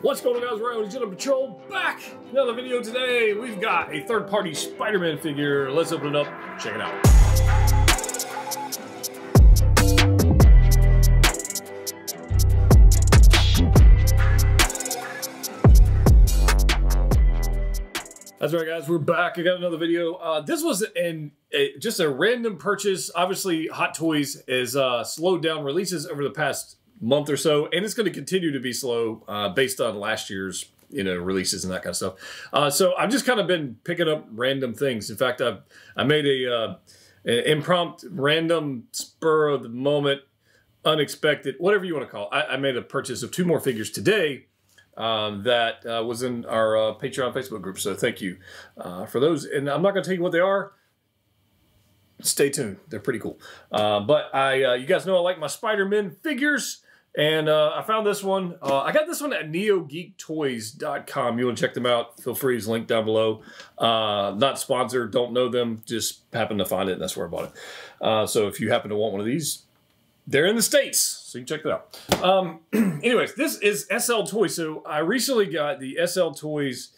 What's going on, guys? We're on Jedha Patrol, back! Another video today. We've got a third-party Spider-Man figure. Let's open it up, check it out. That's right, guys. We're back. I got another video. This was just a random purchase. Obviously, Hot Toys has slowed down releases over the past month or so, and it's going to continue to be slow based on last year's releases and that kind of stuff. So I've just kind of been picking up random things. In fact, I made an impromptu, random, spur of the moment, unexpected, whatever you want to call it. I made a purchase of 2 more figures today. That was in our Patreon Facebook group, so thank you for those. And I'm not going to tell you what they are. Stay tuned; they're pretty cool. But you guys know I like my Spider-Man figures, and I found this one. I got this one at neogeektoys.com. You want to check them out? Feel free; it's linked down below. Not sponsored, don't know them, just happened to find it, and that's where I bought it. So if you happen to want one of these, they're in the States, so you can check that out. Anyways, this is SL Toys. So I recently got the SL Toys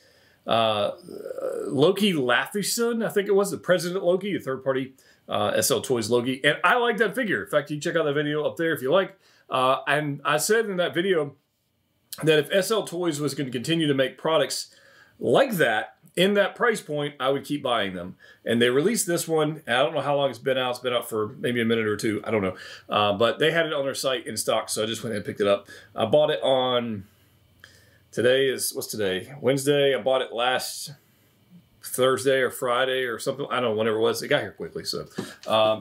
Loki Laufeyson, I think it was, the President Loki, a third-party SL Toys Loki. And I like that figure. In fact, you can check out that video up there if you like. And I said in that video that if SL Toys was going to continue to make products like that, in that price point, I would keep buying them. And they released this one. I don't know how long it's been out. It's been out for maybe a minute or two. I don't know. But they had it on their site in stock, so I just went ahead and picked it up. I bought it on, what's today? Wednesday. I bought it last Thursday or Friday or something. I don't know, whenever it was. It got here quickly, so.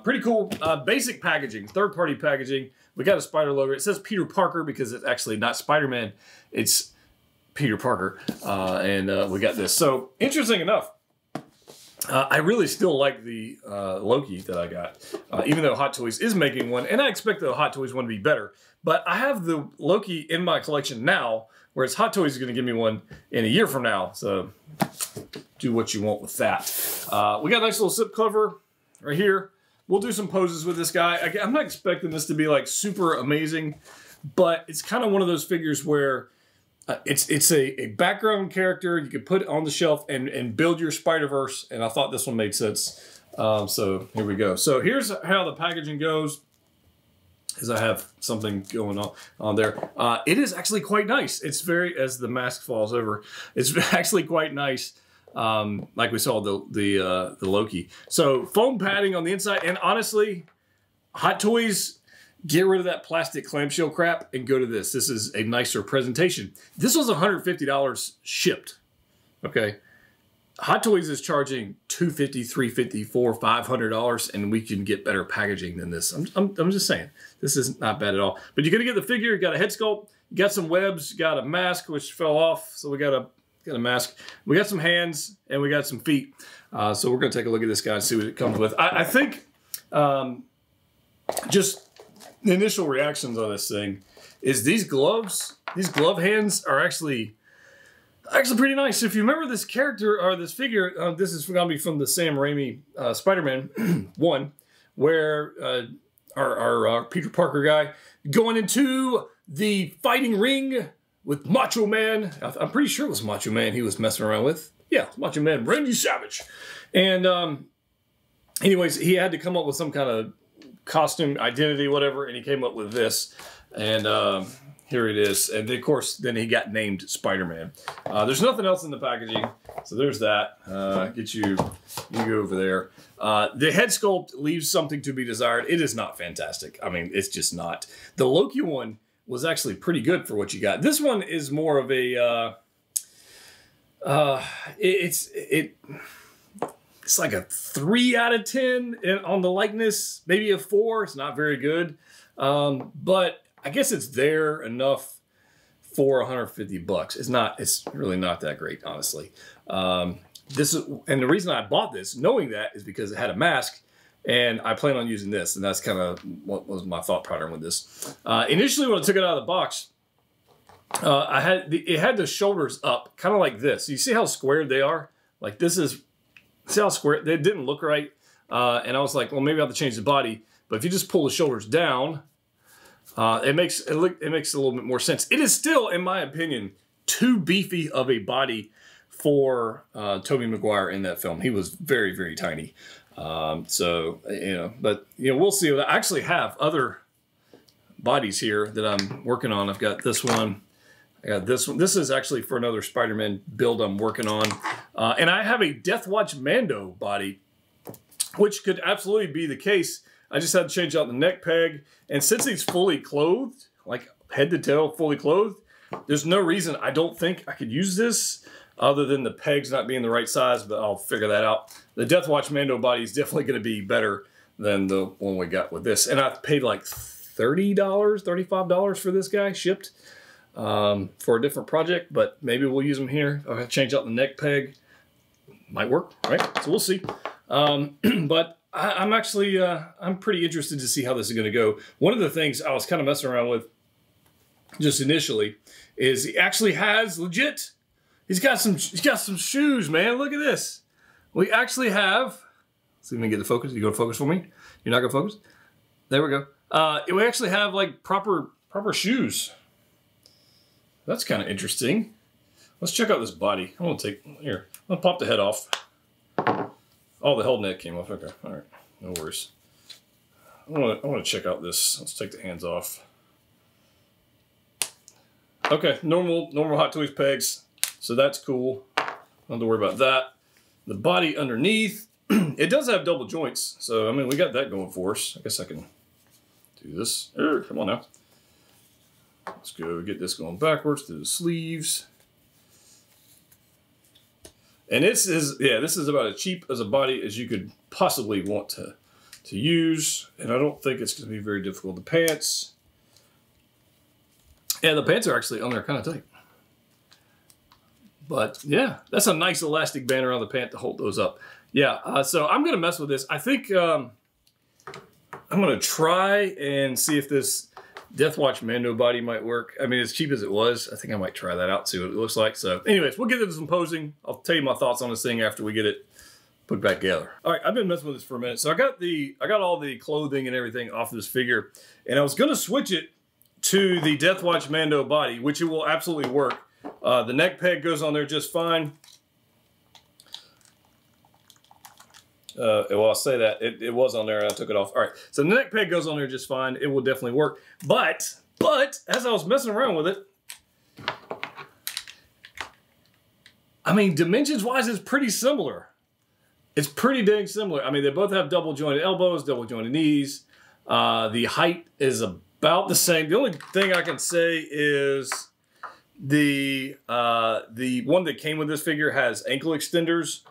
Pretty cool. Basic packaging, third-party packaging. We got a spider logo. It says Peter Parker because it's actually not Spider-Man. It's Peter Parker, and we got this. So, interesting enough, I really still like the Loki that I got, even though Hot Toys is making one, and I expect the Hot Toys one to be better. But I have the Loki in my collection now, whereas Hot Toys is going to give me one in a year from now. So, do what you want with that. We got a nice little slip cover right here. We'll do some poses with this guy. I'm not expecting this to be like super amazing, but it's kind of one of those figures where it's a background character you could put on the shelf and build your Spider-Verse, and I thought this one made sense. So here we go. So here's how the packaging goes, as I have something going on there. It is actually quite nice. It's very, as the mask falls over, it's actually quite nice. Like we saw the Loki. So foam padding on the inside, and honestly, Hot Toys, get rid of that plastic clamshell crap and go to this. This is a nicer presentation. This was $150 shipped. Okay. Hot Toys is charging $250, $350, $400, $500, and we can get better packaging than this. I'm just saying. This is not bad at all. But you're going to get the figure. You got a head sculpt. You got some webs. You got a mask, which fell off. So we got a mask. We got some hands, and we got some feet. So we're going to take a look at this guy and see what it comes with. I think just the initial reactions on this thing is these gloves, these glove hands are actually pretty nice. If you remember this character or this figure, this is going to be from the Sam Raimi Spider-Man 1, where our Peter Parker guy going into the fighting ring with Macho Man. I'm pretty sure it was Macho Man he was messing around with. Yeah, Macho Man Randy Savage. And anyways, he had to come up with some kind of costume, identity, whatever, and he came up with this, and here it is. And of course, then he got named Spider-Man. There's nothing else in the packaging, so there's that. You go over there. The head sculpt leaves something to be desired. It is not fantastic. I mean, it's just not. The Loki one was actually pretty good for what you got. This one is more of a it's like a 3 out of 10 on the likeness, maybe a 4. It's not very good, but I guess it's there enough for $150. It's really not that great, honestly. And the reason I bought this, knowing that, is because it had a mask, and I plan on using this, and that's kind of what was my thought pattern with this. Initially, when I took it out of the box, it had the shoulders up, kind of like this. You see how squared they are? Like this is. See how square? They didn't look right. And I was like, well, maybe I have to change the body. But if you just pull the shoulders down, it makes a little bit more sense. It is still, in my opinion, too beefy of a body for Tobey Maguire in that film. He was very, very tiny. So, but, we'll see. I actually have other bodies here that I'm working on. I've got this one. I got this one. This is actually for another Spider-Man build I'm working on. And I have a Death Watch Mando body, which could absolutely be the case. I just had to change out the neck peg. And since he's fully clothed, like head to tail fully clothed, there's no reason I don't think I could use this other than the pegs not being the right size, but I'll figure that out. The Death Watch Mando body is definitely going to be better than the one we got with this. And I paid like $30, $35 for this guy shipped for a different project, but maybe we'll use them here. I'll change out the neck peg. Might work, right? So we'll see. But I'm actually, I'm pretty interested to see how this is going to go. One of the things I was kind of messing around with just initially is he actually has legit, he's got some shoes, man. Look at this. We actually have, let's see if we can get the focus. You go to focus for me? You're not going to focus? There we go. We actually have like proper shoes. That's kind of interesting. Let's check out this body. I'm going to take, here, I'll pop the head off. Oh, the whole neck came off. Okay, all right, no worries. I want to check out this. Let's take the hands off. Okay, normal Hot Toys pegs, so that's cool. Don't have to worry about that. The body underneath, it does have double joints, so I mean we got that going for us. I guess I can do this. Come on now. Let's go get this going backwards through the sleeves. And this is about as cheap as a body as you could possibly want to use. And I don't think it's going to be very difficult. The pants. Yeah, the pants are actually on there kind of tight. But yeah, that's a nice elastic band around the pant to hold those up. Yeah, so I'm going to mess with this. I think I'm going to try and see if this Death Watch Mando body might work. I mean, as cheap as it was, I think I might try that out, see what it looks like. So anyways, we'll get into some posing. I'll tell you my thoughts on this thing after we get it put back together. All right, I've been messing with this for a minute. So I got all the clothing and everything off this figure, and I was going to switch it to the Death Watch Mando body, which it will absolutely work. The neck peg goes on there just fine. Well, I'll say that it was on there and I took it off. All right, so the neck peg goes on there just fine. It will definitely work. But as I was messing around with it, I mean, dimensions-wise, it's pretty similar. It's pretty dang similar. I mean, they both have double jointed elbows, double jointed knees. The height is about the same. The only thing I can say is the one that came with this figure has ankle extenders.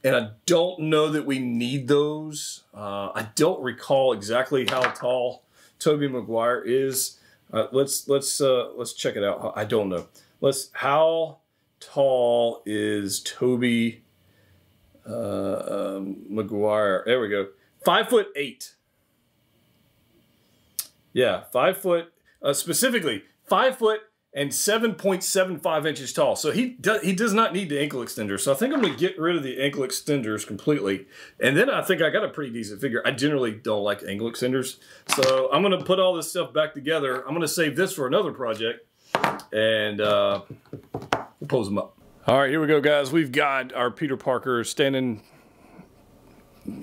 And I don't know that we need those. I don't recall exactly how tall Tobey Maguire is. Let's check it out. I don't know. How tall is Tobey Maguire? There we go. 5'8". Yeah, 5 foot. Specifically, 5 foot and 7.75 inches tall. So he does not need the ankle extenders. So I think I'm going to get rid of the ankle extenders completely. And then I think I got a pretty decent figure. I generally don't like ankle extenders. So I'm going to put all this stuff back together. I'm going to save this for another project. And we'll pose them up. All right, here we go, guys. We've got our Peter Parker standing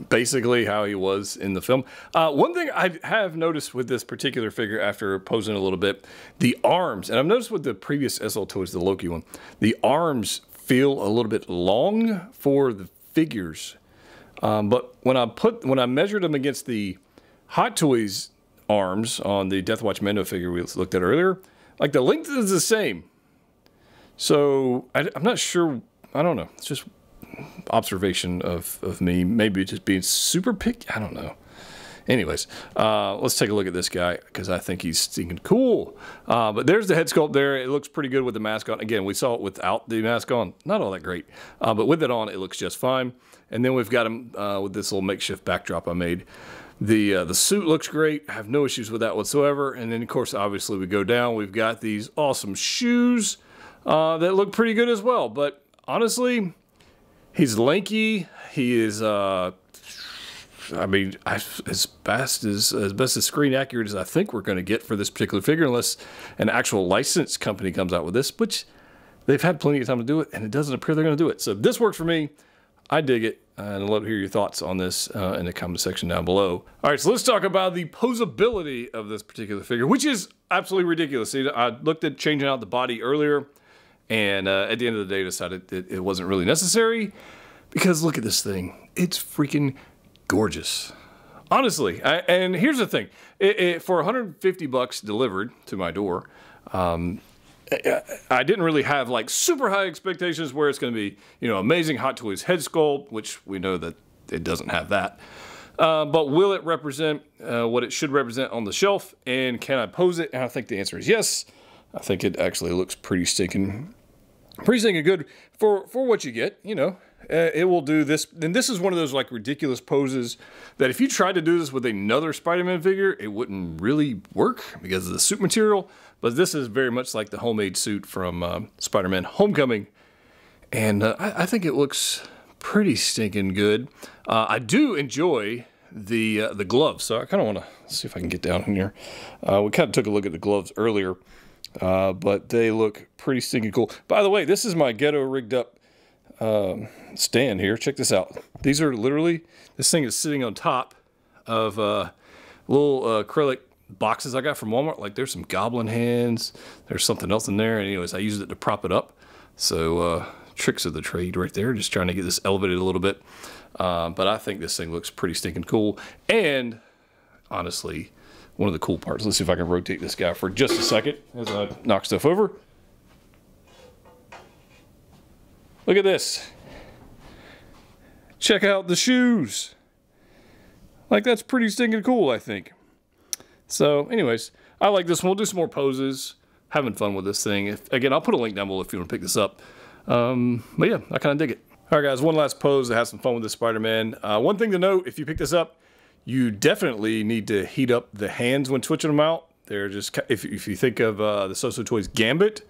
basically how he was in the film. One thing I have noticed with this particular figure after posing a little bit, the arms, and I've noticed with the previous SL Toys, the Loki one, the arms feel a little bit long for the figures. But when I measured them against the Hot Toys arms on the Death Watch Mando figure we looked at earlier, like the length is the same. So I'm not sure, I don't know, it's just observation of me, maybe just being super picky, I don't know. Anyways, let's take a look at this guy because I think he's stinking cool. But there's the head sculpt there. It looks pretty good with the mask on. Again, we saw it without the mask on, not all that great, but with it on, it looks just fine. And then we've got him with this little makeshift backdrop I made. The suit looks great. I have no issues with that whatsoever. And then, of course, obviously we go down. We've got these awesome shoes that look pretty good as well. But honestly, he's lanky. He is, I mean, as best as screen accurate as I think we're going to get for this particular figure, unless an actual licensed company comes out with this, which they've had plenty of time to do it, and it doesn't appear they're going to do it. So this works for me. I dig it, and I'd love to hear your thoughts on this in the comment section down below. All right, so let's talk about the posability of this particular figure, which is absolutely ridiculous. See, I looked at changing out the body earlier, and at the end of the day, decided it wasn't really necessary, because look at this thing. It's freaking gorgeous. Honestly, and here's the thing. For 150 bucks delivered to my door, I didn't really have like super high expectations where it's going to be, you know, amazing Hot Toys head sculpt, which we know that it doesn't have that. But will it represent what it should represent on the shelf? And can I pose it? And I think the answer is yes. I think it actually looks pretty stinking good for what you get, you know. It will do this, and this is one of those like ridiculous poses that if you tried to do this with another Spider-Man figure, it wouldn't really work because of the suit material. But this is very much like the homemade suit from Spider-Man Homecoming, and I think it looks pretty stinking good. I do enjoy the gloves, so I kind of want to see if I can get down in here. We kind of took a look at the gloves earlier, but they look pretty stinking cool. By the way, this is my ghetto rigged up stand here. Check this out. These are literally, this thing is sitting on top of little acrylic boxes I got from Walmart. Like there's some goblin hands, there's something else in there, and anyways, I used it to prop it up. So tricks of the trade right there, just trying to get this elevated a little bit. But I think this thing looks pretty stinking cool, and honestly, one of the cool parts, let's see if I can rotate this guy for just a second as I knock stuff over. Look at this. Check out the shoes. Like, that's pretty stinking cool, I think. So, anyways, I like this one. We'll do some more poses. Having fun with this thing. Again, I'll put a link down below if you want to pick this up. But yeah, I kind of dig it. All right, guys, one last pose to have some fun with this Spider-Man. One thing to note, if you pick this up, you definitely need to heat up the hands when switching them out. They're just, if you think of the So Toys Gambit,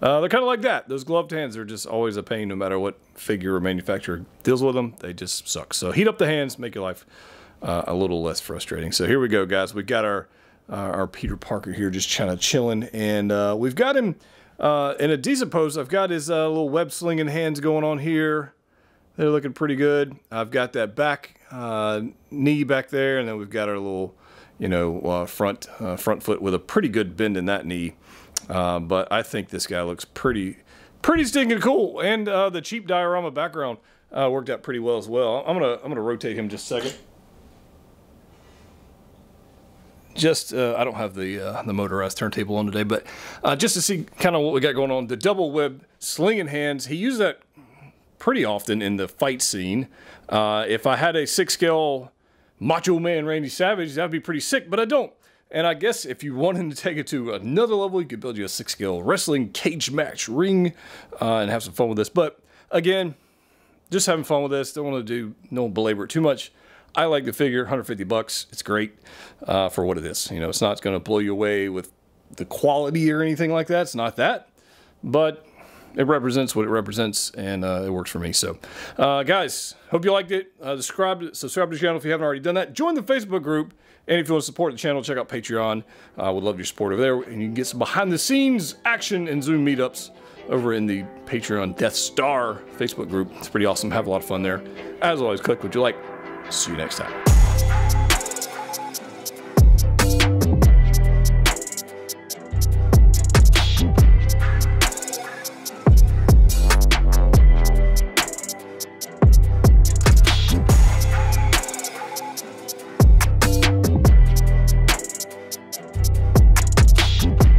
they're kind of like that. Those gloved hands are just always a pain no matter what figure or manufacturer deals with them. They just suck. So heat up the hands, make your life a little less frustrating. So here we go, guys. We've got our Peter Parker here just kind of chilling. And we've got him in a decent pose. I've got his little web slinging hands going on here. They're looking pretty good. I've got that back knee back there. And then we've got our little, you know, front foot with a pretty good bend in that knee. But I think this guy looks pretty stinking cool, and the cheap diorama background worked out pretty well as well. I'm gonna rotate him just a second. Just I don't have the motorized turntable on today, but just to see kind of what we got going on. The double web slinging hands. He used that pretty often in the fight scene. If I had a 6-scale Macho Man Randy Savage, that'd be pretty sick, but I don't. And I guess if you wanted to take it to another level, you could build you a 6-scale wrestling cage match ring and have some fun with this. But again, just having fun with this. Don't belabor it too much. I like the figure, 150 bucks. It's great for what it is. You know, it's not going to blow you away with the quality or anything like that. It's not that, but it represents what it represents, and it works for me. So, guys, hope you liked it. Subscribe to the channel if you haven't already done that. Join the Facebook group. And if you want to support the channel, check out Patreon. Would love your support over there. And you can get some behind-the-scenes action and Zoom meetups over in the Patreon Death Star Facebook group. It's pretty awesome. Have a lot of fun there. As always, click what you like. See you next time.